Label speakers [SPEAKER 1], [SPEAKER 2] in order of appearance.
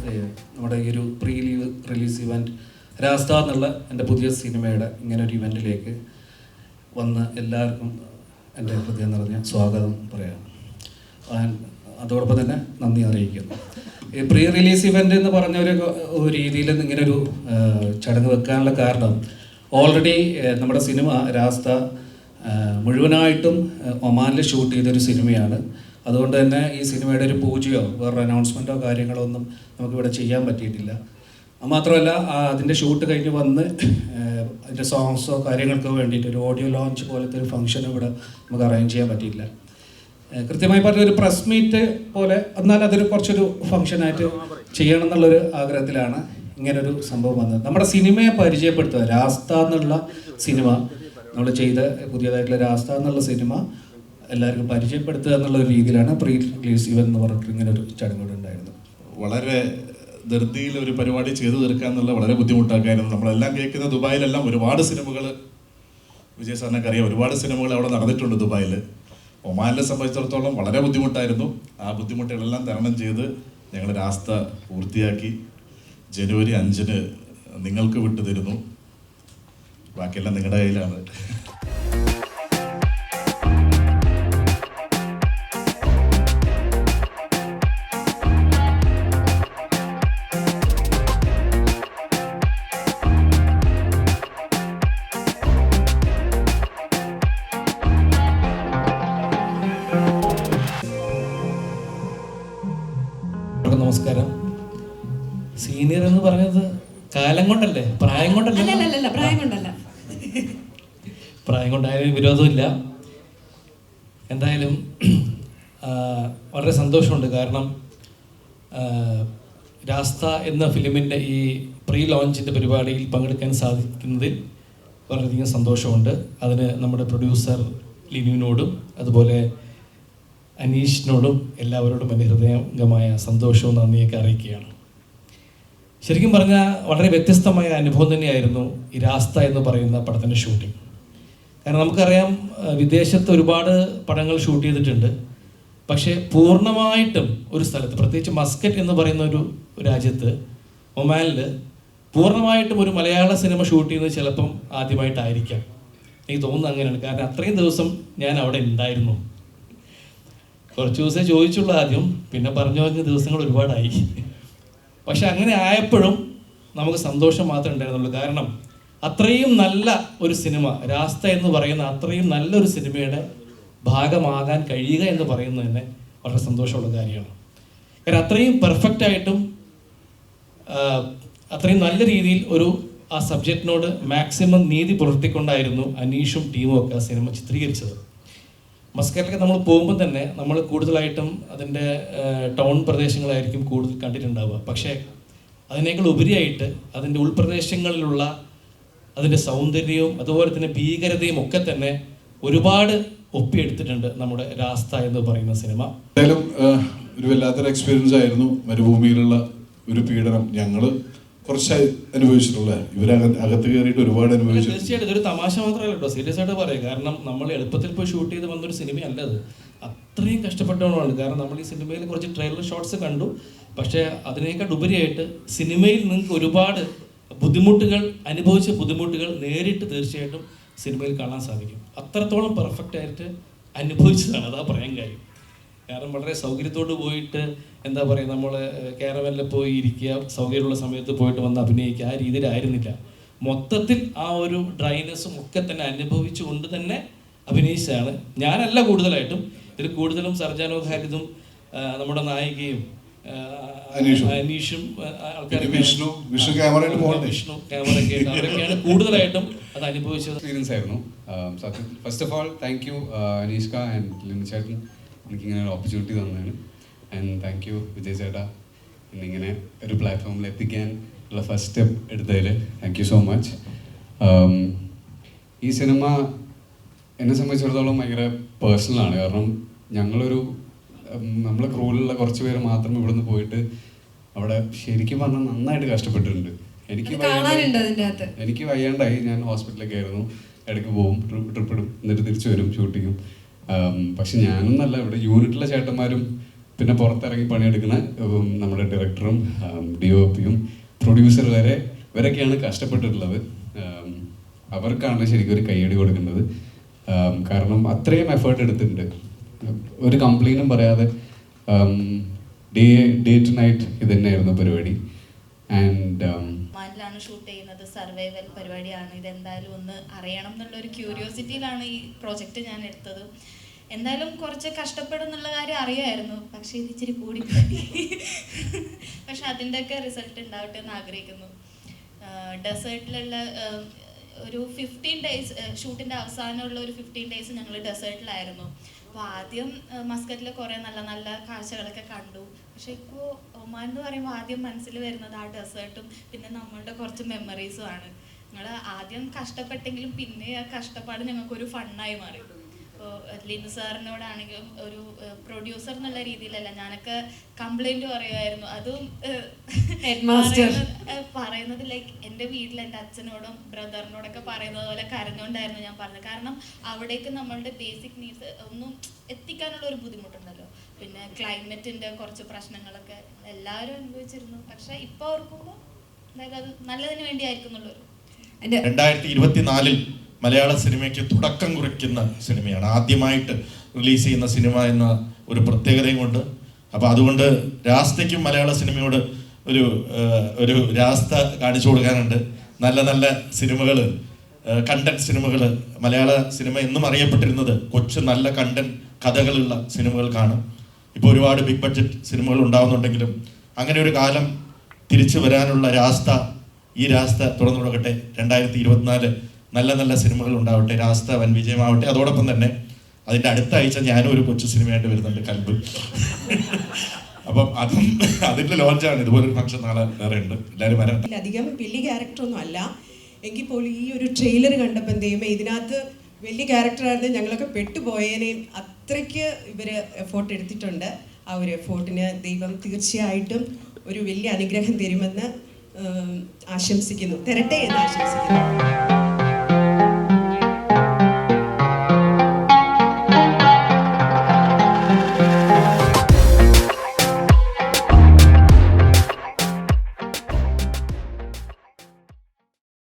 [SPEAKER 1] നമ്മുടെ ഈ ഒരു പ്രീ റിലീസ് ഇവൻറ്റ് രാസ്ത എന്നുള്ള എൻ്റെ പുതിയ സിനിമയുടെ ഇങ്ങനെ ഒരു ഇവൻറ്റിലേക്ക് വന്ന് എല്ലാവർക്കും എൻ്റെ ഹൃദയം നിറഞ്ഞ സ്വാഗതം പറയാം. അതോടൊപ്പം തന്നെ നന്ദി അറിയിക്കുന്നു. ഈ പ്രീ റിലീസ് ഇവൻ്റ് എന്ന് പറഞ്ഞ ഒരു രീതിയിൽ ഇങ്ങനൊരു ചടങ്ങ് വെക്കാനുള്ള കാരണം ഓൾറെഡി നമ്മുടെ സിനിമ രാസ്ത മുഴുവനായിട്ടും ഒമാനിൽ ഷൂട്ട് ചെയ്തൊരു സിനിമയാണ്. അതുകൊണ്ട് തന്നെ ഈ സിനിമയുടെ ഒരു പൂജയോ വേറൊരു അനൗൺസ്മെൻറ്റോ കാര്യങ്ങളോ ഒന്നും നമുക്കിവിടെ ചെയ്യാൻ പറ്റിയിട്ടില്ല. മാത്രമല്ല അതിൻ്റെ ഷൂട്ട് കഴിഞ്ഞ് വന്ന് അതിൻ്റെ സോങ്സോ കാര്യങ്ങൾക്കോ വേണ്ടിയിട്ട് ഒരു ഓഡിയോ ലോഞ്ച് പോലത്തെ ഒരു ഫംഗ്ഷനും ഇവിടെ നമുക്ക് അറേഞ്ച് ചെയ്യാൻ പറ്റിയില്ല. കൃത്യമായി പറഞ്ഞ ഒരു പ്രസ് മീറ്റ് പോലെ, എന്നാൽ അതൊരു കുറച്ചൊരു ഫംഗ്ഷനായിട്ട് ചെയ്യണം എന്നുള്ളൊരു ആഗ്രഹത്തിലാണ് ഇങ്ങനൊരു സംഭവം വന്നത്. നമ്മുടെ സിനിമയെ പരിചയപ്പെടുത്തുക, രാസ്ത എന്നുള്ള സിനിമ നമ്മൾ ചെയ്ത പുതിയതായിട്ടുള്ള രാസ്ത എന്നുള്ള സിനിമ എല്ലാവർക്കും പരിചയപ്പെടുത്തുക എന്നുള്ള ഒരു രീതിയിലാണ് പ്രീ റിലീസ് ഇവൻ്റ് എന്ന് പറഞ്ഞിട്ട് ഇങ്ങനെ ഒരു ചടങ്ങ് ഉണ്ടായിരുന്നത്.
[SPEAKER 2] വളരെ ധൃതിയിൽ ഒരു പരിപാടി ചെയ്തു തീർക്കുക എന്നുള്ള വളരെ ബുദ്ധിമുട്ടാക്കായിരുന്നു. നമ്മളെല്ലാം കേൾക്കുന്ന ദുബായിലെല്ലാം ഒരുപാട് സിനിമകൾ, വിജയ് സാറിനൊക്കെ അറിയാം, ഒരുപാട് സിനിമകൾ അവിടെ നടന്നിട്ടുണ്ട് ദുബായിൽ. ഒമാനിനെ സംബന്ധിച്ചിടത്തോളം വളരെ ബുദ്ധിമുട്ടായിരുന്നു. ആ ബുദ്ധിമുട്ടുകളെല്ലാം തരണം ചെയ്ത് ഞങ്ങൾ രാസ്ത പൂർത്തിയാക്കി ജനുവരി 5 നിങ്ങൾക്ക് വിട്ടു തരുന്നു. ബാക്കിയെല്ലാം നിങ്ങളുടെ കയ്യിലാണ്.
[SPEAKER 1] നമസ്കാരം. സീനിയർ എന്ന് പറഞ്ഞത് കാലം കൊണ്ടല്ലേ, പ്രായം കൊണ്ടല്ല. പ്രായം കൊണ്ടായാലും വിരോധമില്ല. എന്തായാലും വളരെ സന്തോഷമുണ്ട്. കാരണം രാസ്ത എന്ന ഫിലിമിൻ്റെ ഈ പ്രീ ലോഞ്ചിൻ്റെ പരിപാടിയിൽ പങ്കെടുക്കാൻ സാധിക്കുന്നതിൽ വളരെയധികം സന്തോഷമുണ്ട്. അതിന് നമ്മുടെ പ്രൊഡ്യൂസർ ലിനുവിനോടും അതുപോലെ അനീഷിനോടും എല്ലാവരോടും എൻ്റെ ഹൃദയംഗമായ സന്തോഷവും നന്ദിയൊക്കെ അറിയിക്കുകയാണ്. ശരിക്കും പറഞ്ഞാൽ വളരെ വ്യത്യസ്തമായ അനുഭവം തന്നെയായിരുന്നു ഈ രാസ്ത എന്ന് പറയുന്ന പടത്തിൻ്റെ ഷൂട്ടിംഗ്. കാരണം നമുക്കറിയാം, വിദേശത്ത് ഒരുപാട് പടങ്ങൾ ഷൂട്ട് ചെയ്തിട്ടുണ്ട്. പക്ഷേ പൂർണ്ണമായിട്ടും ഒരു സ്ഥലത്ത്, പ്രത്യേകിച്ച് മസ്കറ്റ് എന്ന് പറയുന്ന ഒരു രാജ്യത്ത്, ഒമാനിൽ പൂർണ്ണമായിട്ടും ഒരു മലയാള സിനിമ ഷൂട്ട് ചെയ്യുന്നത് ചിലപ്പം ആദ്യമായിട്ടായിരിക്കാം. എനിക്ക് തോന്നുന്നത് അങ്ങനെയാണ്. കാരണം അത്രയും ദിവസം ഞാൻ അവിടെ ഉണ്ടായിരുന്നു. കുറച്ച് ദിവസമേ ചോദിച്ചുള്ളൂ ആദ്യം, പിന്നെ പറഞ്ഞു പറഞ്ഞ ദിവസങ്ങൾ ഒരുപാടായി. പക്ഷെ അങ്ങനെ ആയപ്പോഴും നമുക്ക് സന്തോഷം മാത്രമേ ഉണ്ടായിരുന്നുള്ളൂ. കാരണം അത്രയും നല്ല ഒരു സിനിമ, രാസ്ത എന്ന് പറയുന്ന അത്രയും നല്ലൊരു സിനിമയുടെ ഭാഗമാകാൻ കഴിയുക എന്ന് പറയുന്നത് തന്നെ വളരെ സന്തോഷമുള്ള കാര്യമാണ്. കാരണം അത്രയും പെർഫെക്റ്റായിട്ടും അത്രയും നല്ല രീതിയിൽ ആ സബ്ജക്റ്റിനോട് മാക്സിമം നീതി പുലർത്തിക്കൊണ്ടായിരുന്നു അനീഷും ടീമും ഒക്കെ ആ സിനിമ ചിത്രീകരിച്ചത്. മസ്കറ്റിലൊക്കെ നമ്മൾ പോകുമ്പോൾ തന്നെ നമ്മൾ കൂടുതലായിട്ടും അതിൻ്റെ ടൗൺ പ്രദേശങ്ങളായിരിക്കും കൂടുതൽ കണ്ടിട്ടുണ്ടാവുക. പക്ഷേ അതിനേക്കാൾ ഉപരിയായിട്ട് അതിൻ്റെ ഉൾപ്രദേശങ്ങളിലുള്ള അതിൻ്റെ സൗന്ദര്യവും അതുപോലെ തന്നെ ഭീകരതയും ഒക്കെ തന്നെ ഒരുപാട് ഒപ്പിയെടുത്തിട്ടുണ്ട് നമ്മുടെ രാസ്ത എന്ന് പറയുന്ന സിനിമ.
[SPEAKER 3] എന്തായാലും ഒരു വല്ലാത്തൊരു എക്സ്പീരിയൻസ് ആയിരുന്നു. മരുഭൂമിയിലുള്ള ഒരു പീഡനം ഞങ്ങൾ കുറച്ചായി അനുഭവിച്ചിട്ടുള്ള, ഇവരകത്ത് കയറിയിട്ട് ഒരുപാട് അനുഭവിച്ചു.
[SPEAKER 1] തീർച്ചയായിട്ടും ഇതൊരു തമാശ മാത്രമല്ല കേട്ടോ, സീരിയസ് ആയിട്ട് പറയാം. കാരണം നമ്മൾ എളുപ്പത്തിൽ പോയി ഷൂട്ട് ചെയ്ത് വന്നൊരു സിനിമയല്ല അത്. അത്രയും കഷ്ടപ്പെട്ടവളാണ്. കാരണം നമ്മൾ ഈ സിനിമയിൽ കുറച്ച് ട്രെയിലർ ഷോട്ട്സ് കണ്ടു. പക്ഷേ അതിനേക്കാൾ ഉപരിയായിട്ട് സിനിമയിൽ നിങ്ങൾക്ക് ഒരുപാട് അനുഭവിച്ച ബുദ്ധിമുട്ടുകൾ നേരിട്ട് തീർച്ചയായിട്ടും സിനിമയിൽ കാണാൻ സാധിക്കും. അത്രത്തോളം പെർഫെക്റ്റ് ആയിട്ട് അനുഭവിച്ചതാണ്, അതാ പറയാൻ കാര്യം. കാരണം വളരെ സൗകര്യത്തോട് പോയിട്ട് എന്താ പറയുക, നമ്മൾ കാരവനിൽ പോയി ഇരിക്കുക, സൗകര്യമുള്ള സമയത്ത് പോയിട്ട് വന്ന് അഭിനയിക്കുക, ആ രീതിയിലായിരുന്നില്ല. മൊത്തത്തിൽ ആ ഒരു ഡ്രൈനെസ്സും ഒക്കെ തന്നെ അനുഭവിച്ചുകൊണ്ട് തന്നെ അഭിനയിച്ചതാണ്. ഞാനല്ല കൂടുതലായിട്ടും, ഇതിൽ കൂടുതലും സർജാനോ ഖാലിദും നമ്മുടെ നായികയും അനീഷും ക്യാമറയൊക്കെ അവരൊക്കെയാണ് കൂടുതലായിട്ടും അത് അനുഭവിച്ചത്.
[SPEAKER 4] എക്സ്പീരിയൻസ് ആയിരുന്നു. First of all thank you Aneeshka and Linu ചേട്ടൻ എനിക്കിങ്ങനെ ഒരു ഓപ്പർച്യൂണിറ്റി തന്നതാണ്. ആൻഡ് താങ്ക് യു വിജയ് ചേട്ടാ എന്നിങ്ങനെ ഒരു പ്ലാറ്റ്ഫോമിൽ എത്തിക്കാൻ ഉള്ള ഫസ്റ്റ് സ്റ്റെപ്പ് എടുത്തതിൽ താങ്ക് യു സോ മച്ച്. ഈ സിനിമ എന്നെ സംബന്ധിച്ചിടത്തോളം ഭയങ്കര പേഴ്സണലാണ്. കാരണം നമ്മളെ ക്രൂവിലുള്ള കുറച്ച് പേര് മാത്രം ഇവിടുന്ന് പോയിട്ട് അവിടെ ശരിക്കും പറഞ്ഞാൽ നന്നായിട്ട് കഷ്ടപ്പെട്ടിട്ടുണ്ട്. എനിക്ക് വയ്യാണ്ടായി, ഞാൻ ഹോസ്പിറ്റലൊക്കെ ആയിരുന്നു. ഇടയ്ക്ക് പോവും, ട്രിപ്പ് ഇടും, എന്നിട്ട് തിരിച്ചു വരും ഷൂട്ടിങ്ങും. പക്ഷെ ഞാനൊന്നല്ല, ഇവിടെ യൂണിറ്റിലെ ചേട്ടന്മാരും പിന്നെ പുറത്തിറങ്ങി പണിയെടുക്കുന്ന നമ്മുടെ ഡയറക്ടറും DOP-യും പ്രൊഡ്യൂസർ വരെ ഇവരൊക്കെയാണ് കഷ്ടപ്പെട്ടിട്ടുള്ളത്. അവർക്കാണ് ശരിക്കും ഒരു കയ്യടി കൊടുക്കേണ്ടത്. കാരണം അത്രയും എഫേർട്ട് എടുത്തിട്ടുണ്ട്. ഒരു കംപ്ലൈൻറ്റും പറയാതെ ഡേ ടു നൈറ്റ് ഇത് തന്നെയായിരുന്നു പരിപാടി. ആൻഡ്
[SPEAKER 5] ഒമാനിലാണ് ഷൂട്ട് ചെയ്യുന്നത്, സർവൈവൽ പരിപാടിയാണ്. ഇതെന്തായാലും ഒന്ന് അറിയണം എന്നുള്ളൊരു ക്യൂരിയോസിറ്റിയിലാണ് ഈ പ്രോജക്റ്റ് ഞാൻ എടുത്തത്. എന്തായാലും കുറച്ച് കഷ്ടപ്പെടും എന്നുള്ള കാര്യം അറിയായിരുന്നു, പക്ഷേ ഇത് ഇച്ചിരി കൂടിപ്പോയി. പക്ഷെ അതിൻ്റെയൊക്കെ റിസൾട്ട് ഉണ്ടാവട്ടെ എന്ന് ആഗ്രഹിക്കുന്നു. ഡെസേർട്ടിലുള്ള ഒരു 15 days ഷൂട്ടിൻ്റെ അവസാനമുള്ള ഒരു 15 days ഞങ്ങൾ ഡെസേർട്ടിലായിരുന്നു. അപ്പോൾ ആദ്യം മസ്കറ്റിൽ കുറേ നല്ല നല്ല കാഴ്ചകളൊക്കെ കണ്ടു. പക്ഷെ ഇപ്പോൾ ഒമാൻ എന്ന് പറയുമ്പോൾ ആദ്യം മനസ്സിൽ വരുന്നത് ആ ഡെസേർട്ടും പിന്നെ നമ്മളുടെ കുറച്ച് മെമ്മറീസും ആണ്. ഞങ്ങൾ ആദ്യം കഷ്ടപ്പെട്ടെങ്കിലും പിന്നെ ആ കഷ്ടപ്പാട് ഞങ്ങൾക്കൊരു ഫണ്ണായി മാറി. ഇപ്പോൾ ലിനു സാറിനോടാണെങ്കിലും ഒരു പ്രൊഡ്യൂസർ എന്നുള്ള രീതിയിലല്ല, ഞാനൊക്കെ കംപ്ലൈൻറ്റ് പറയുമായിരുന്നു. അതും പറയുന്നത് ലൈക്ക് എൻ്റെ വീട്ടിൽ എൻ്റെ അച്ഛനോടും ബ്രദറിനോടൊക്കെ പറയുന്നത് പോലെ കരഞ്ഞുകൊണ്ടായിരുന്നു ഞാൻ പറഞ്ഞത്. കാരണം അവിടേക്ക് നമ്മളുടെ ബേസിക് നീഡ്സ് ഒന്നും എത്തിക്കാനുള്ള ഒരു ബുദ്ധിമുട്ടുണ്ടല്ലോ. പിന്നെ ക്ലൈമറ്റിൻ്റെ കുറച്ച് പ്രശ്നങ്ങളൊക്കെ എല്ലാവരും അനുഭവിച്ചിരുന്നു. പക്ഷെ ഇപ്പോൾ ഓർക്കുമ്പോൾ എന്തായാലും അത് നല്ലതിന് വേണ്ടിയായിരിക്കും എന്നുള്ളൊരു
[SPEAKER 6] 2024 മലയാള സിനിമയ്ക്ക് തുടക്കം കുറിക്കുന്ന സിനിമയാണ്. ആദ്യമായിട്ട് റിലീസ് ചെയ്യുന്ന സിനിമ എന്ന ഒരു പ്രത്യേകതയും കൊണ്ട്. അപ്പോൾ അതുകൊണ്ട് രാസ്തയ്ക്കും മലയാള സിനിമയോട് ഒരു രാസ്ത കാണിച്ചു കൊടുക്കാനുണ്ട്. നല്ല നല്ല സിനിമകൾ, കണ്ടന്റ് സിനിമകൾ. മലയാള സിനിമ എന്നും അറിയപ്പെട്ടിരുന്നത് കൊച്ചു നല്ല കണ്ടന്റ് കഥകളുള്ള സിനിമകൾക്കാണ്. ഇപ്പോൾ ഒരുപാട് ബിഗ് ബഡ്ജറ്റ് സിനിമകൾ ഉണ്ടാവുന്നുണ്ടെങ്കിലും അങ്ങനെ ഒരു കാലം തിരിച്ചു വരാനുള്ള ഈ രാസ്ത തുറന്നു കൊടുക്കട്ടെ. 2024 നല്ല നല്ല സിനിമകൾ ഉണ്ടാവട്ടെ. രാസ്ത വൻ വിജയമാവട്ടെ. അതോടൊപ്പം തന്നെ അതിൻ്റെ അടുത്ത ആഴ്ച ഞാനും ഒരു കൊച്ചു സിനിമയായിട്ട് വരുന്നുണ്ട്, കൽബ്. അപ്പം അതിൻ്റെ ലോഞ്ചാണ്. ഇതുപോലൊരു ഫംഗ്ഷൻ നാളെ വേറെ ഉണ്ട്. എല്ലാവരും വരാം.
[SPEAKER 7] അധികം വലിയ ക്യാരക്ടറൊന്നും അല്ല എങ്കിൽ പോലും ഈ ഒരു ട്രെയിലർ കണ്ടപ്പോൾ എന്ത് ചെയ്യുമ്പോൾ ഇതിനകത്ത് വലിയ ക്യാരക്ടറായിരുന്നു ഞങ്ങളൊക്കെ പെട്ടുപോയതിനെയും അത്രയ്ക്ക് ഇവർ എഫോർട്ട് എടുത്തിട്ടുണ്ട്. ആ ഒരു എഫോർട്ടിന് ദൈവം തീർച്ചയായിട്ടും ഒരു വലിയ അനുഗ്രഹം തരുമെന്ന് ആശംസിക്കുന്നു, തരട്ടെ എന്ന് ആശംസിക്കുന്നു.